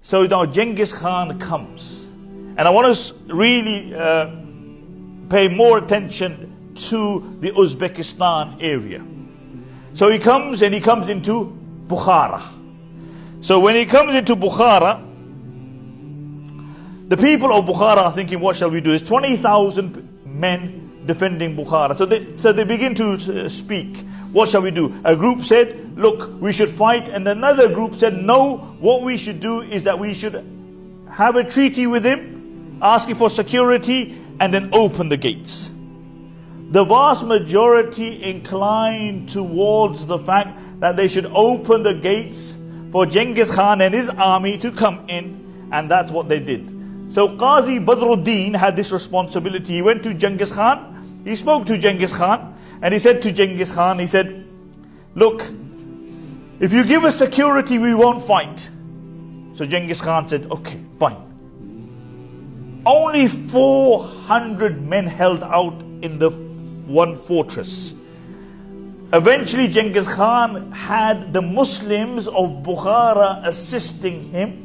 So now Genghis Khan comes. And I want to really pay more attention to the Uzbekistan area. So he comes into Bukhara. So when he comes into Bukhara, the people of Bukhara are thinking, what shall we do? There's 20,000 men defending Bukhara. So they begin to speak. What shall we do? A group said, look, we should fight. And another group said, no, what we should do is that we should have a treaty with him, asking for security, and then open the gates. The vast majority inclined towards the fact that they should open the gates for Genghis Khan and his army to come in, and that's what they did. So Qazi Badruddin had this responsibility. He went to Genghis Khan, he spoke to Genghis Khan, and he said to Genghis Khan, he said, look, if you give us security, we won't fight. So Genghis Khan said, okay, fine. Only 400 men held out in the one fortress. Eventually Genghis Khan had the Muslims of Bukhara assisting him,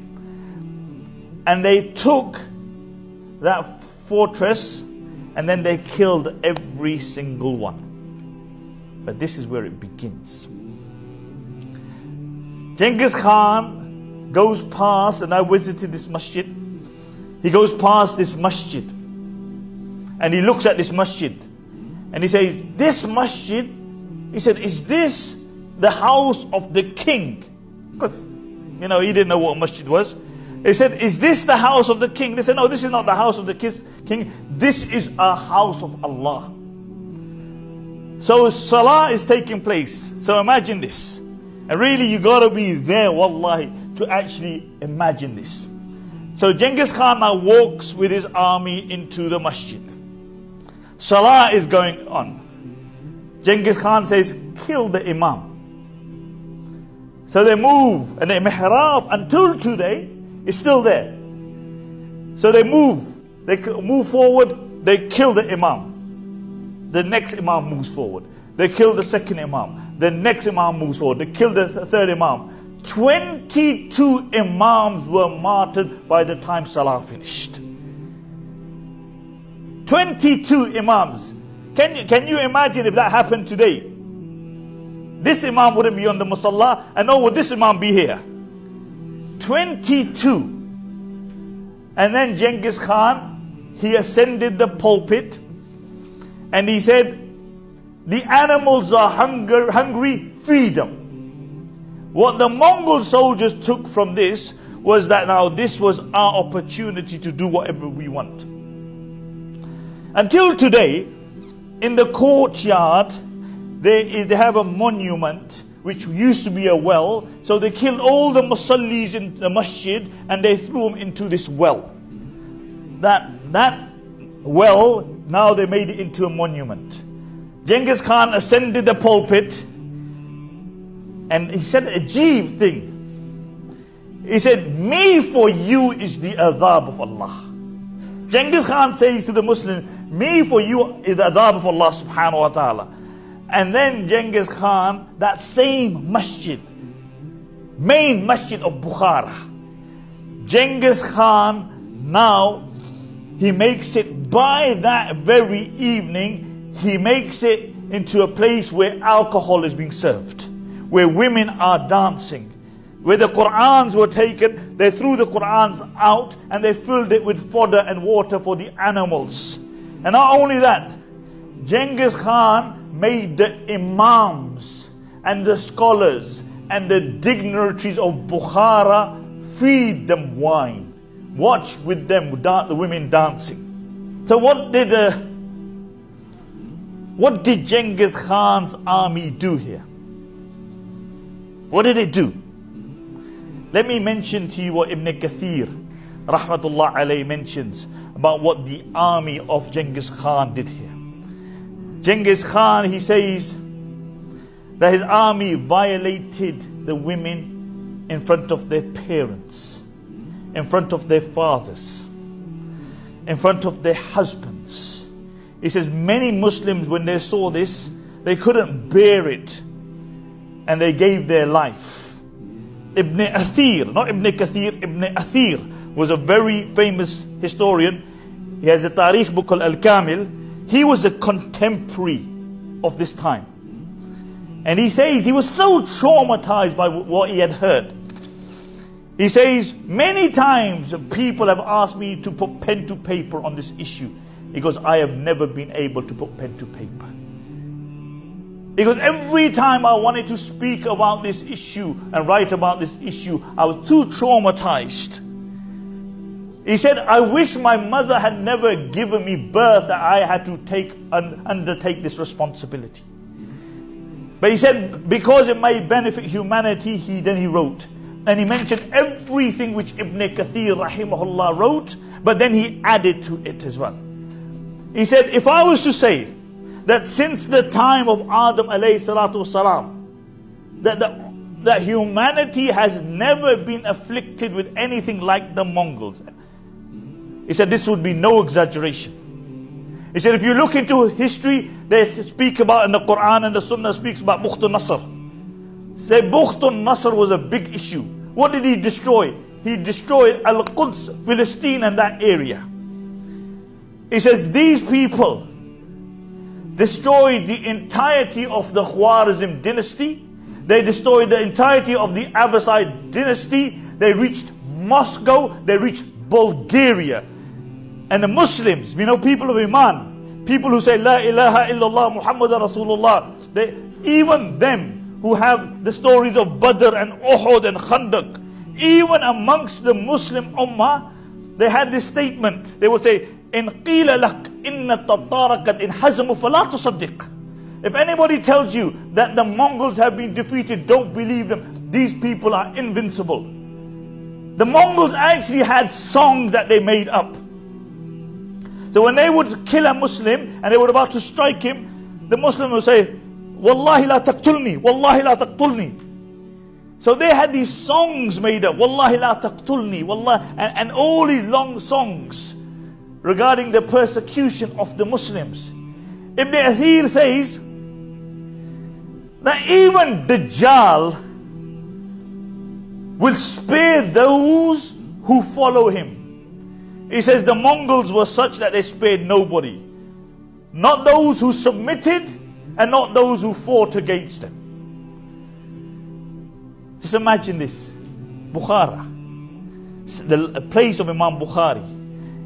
and they took that fortress and then they killed every single one. But this is where it begins. Genghis Khan goes past, and I visited this masjid. He goes past this masjid and he looks at this masjid and he says, this masjid, he said, is this the house of the king? Because, he didn't know what a masjid was. He said, is this the house of the king? They said, no, this is not the house of the king. This is a house of Allah. So salah is taking place. So imagine this. And really you got to be there, wallahi, to actually imagine this. So Genghis Khan now walks with his army into the masjid. Salah is going on. Genghis Khan says, kill the imam. So they move, and the mihrab until today is still there. So they move forward, they kill the imam. The next imam moves forward. They kill the second imam. The next imam moves forward. They kill the third imam. 22 imams were martyred by the time Salah finished. 22 imams. Can you imagine if that happened today? This imam wouldn't be on the musalla, and nor would this imam be here. 22. And then Genghis Khan, he ascended the pulpit and he said, the animals are hungry, feed them. What the Mongol soldiers took from this was that now this was our opportunity to do whatever we want. Until today, in the courtyard, they have a monument which used to be a well. So they killed all the musallis in the masjid and they threw them into this well. That well, now they made it into a monument. Genghis Khan ascended the pulpit and he said a ajib thing. He said, me for you is the adhab of Allah. Genghis Khan says to the Muslims, me for you is the adhab of Allah subhanahu wa ta'ala. And then Genghis Khan, that same masjid, main masjid of Bukhara, Genghis Khan now, he makes it, by that very evening, he makes it into a place where alcohol is being served, where women are dancing, where the Qur'ans were taken, they threw the Qur'ans out and they filled it with fodder and water for the animals. And not only that, Genghis Khan made the imams and the scholars and the dignitaries of Bukhara feed them wine, watch with them the women dancing. So what did Genghis Khan's army do here? What did it do? Let me mention to you what Ibn Kathir rahmatullah alayhi mentions about what the army of Genghis Khan did here. Genghis Khan, he says that his army violated the women in front of their parents, in front of their fathers, in front of their husbands. He says many Muslims, when they saw this, they couldn't bear it and they gave their life. Ibn Athir, not Ibn Kathir, Ibn Athir was a very famous historian. He has a Tariq book called Al-Kamil. He was a contemporary of this time. And he says he was so traumatized by what he had heard. He says, many times people have asked me to put pen to paper on this issue. He goes, I have never been able to put pen to paper. He goes, every time I wanted to speak about this issue and write about this issue, I was too traumatized. He said, I wish my mother had never given me birth that I had to undertake this responsibility. But he said, because it may benefit humanity, then he wrote. And he mentioned everything which Ibn Kathir rahimahullah wrote, but then he added to it as well. He said, if I was to say that since the time of Adam alayhi salatu wasalam, that humanity has never been afflicted with anything like the Mongols, he said this would be no exaggeration. He said if you look into history, they speak about in the Quran and the Sunnah speaks about Bukht al-Nasr. Say Bukht al-Nasr was a big issue. What did he destroy? He destroyed Al-Quds, Palestine and that area. He says these people destroyed the entirety of the Khwarizm dynasty. They destroyed the entirety of the Abbasid dynasty. They reached Moscow. They reached Bulgaria. And the Muslims, people of Iman, people who say La ilaha illallah Muhammad Rasulullah, even them who have the stories of Badr and Uhud and Khandaq, even amongst the Muslim Ummah, they had this statement. They would say, In qila lak inna tatara kad inhazamu fala tusaddiq. If anybody tells you that the Mongols have been defeated, don't believe them. These people are invincible. The Mongols actually had songs that they made up. So when they would kill a Muslim and they were about to strike him, the Muslim would say, Wallahi la taqtulni, Wallahi la taqtulni. So they had these songs made up, Wallahi la taqtulni, Wallahi, and all these long songs regarding the persecution of the Muslims. Ibn Athir says that even Dajjal will spare those who follow him. He says the Mongols were such that they spared nobody. Not those who submitted and not those who fought against them. Just imagine this. Bukhara, the place of Imam Bukhari,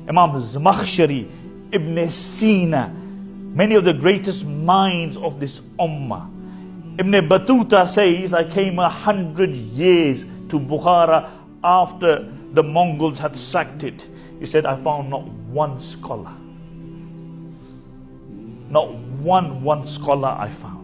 Imam Zamakhshari, Ibn Sina, many of the greatest minds of this ummah. Ibn Battuta says, I came 100 years to Bukhara after the Mongols had sacked it. He said, I found not one scholar. Not one scholar I found.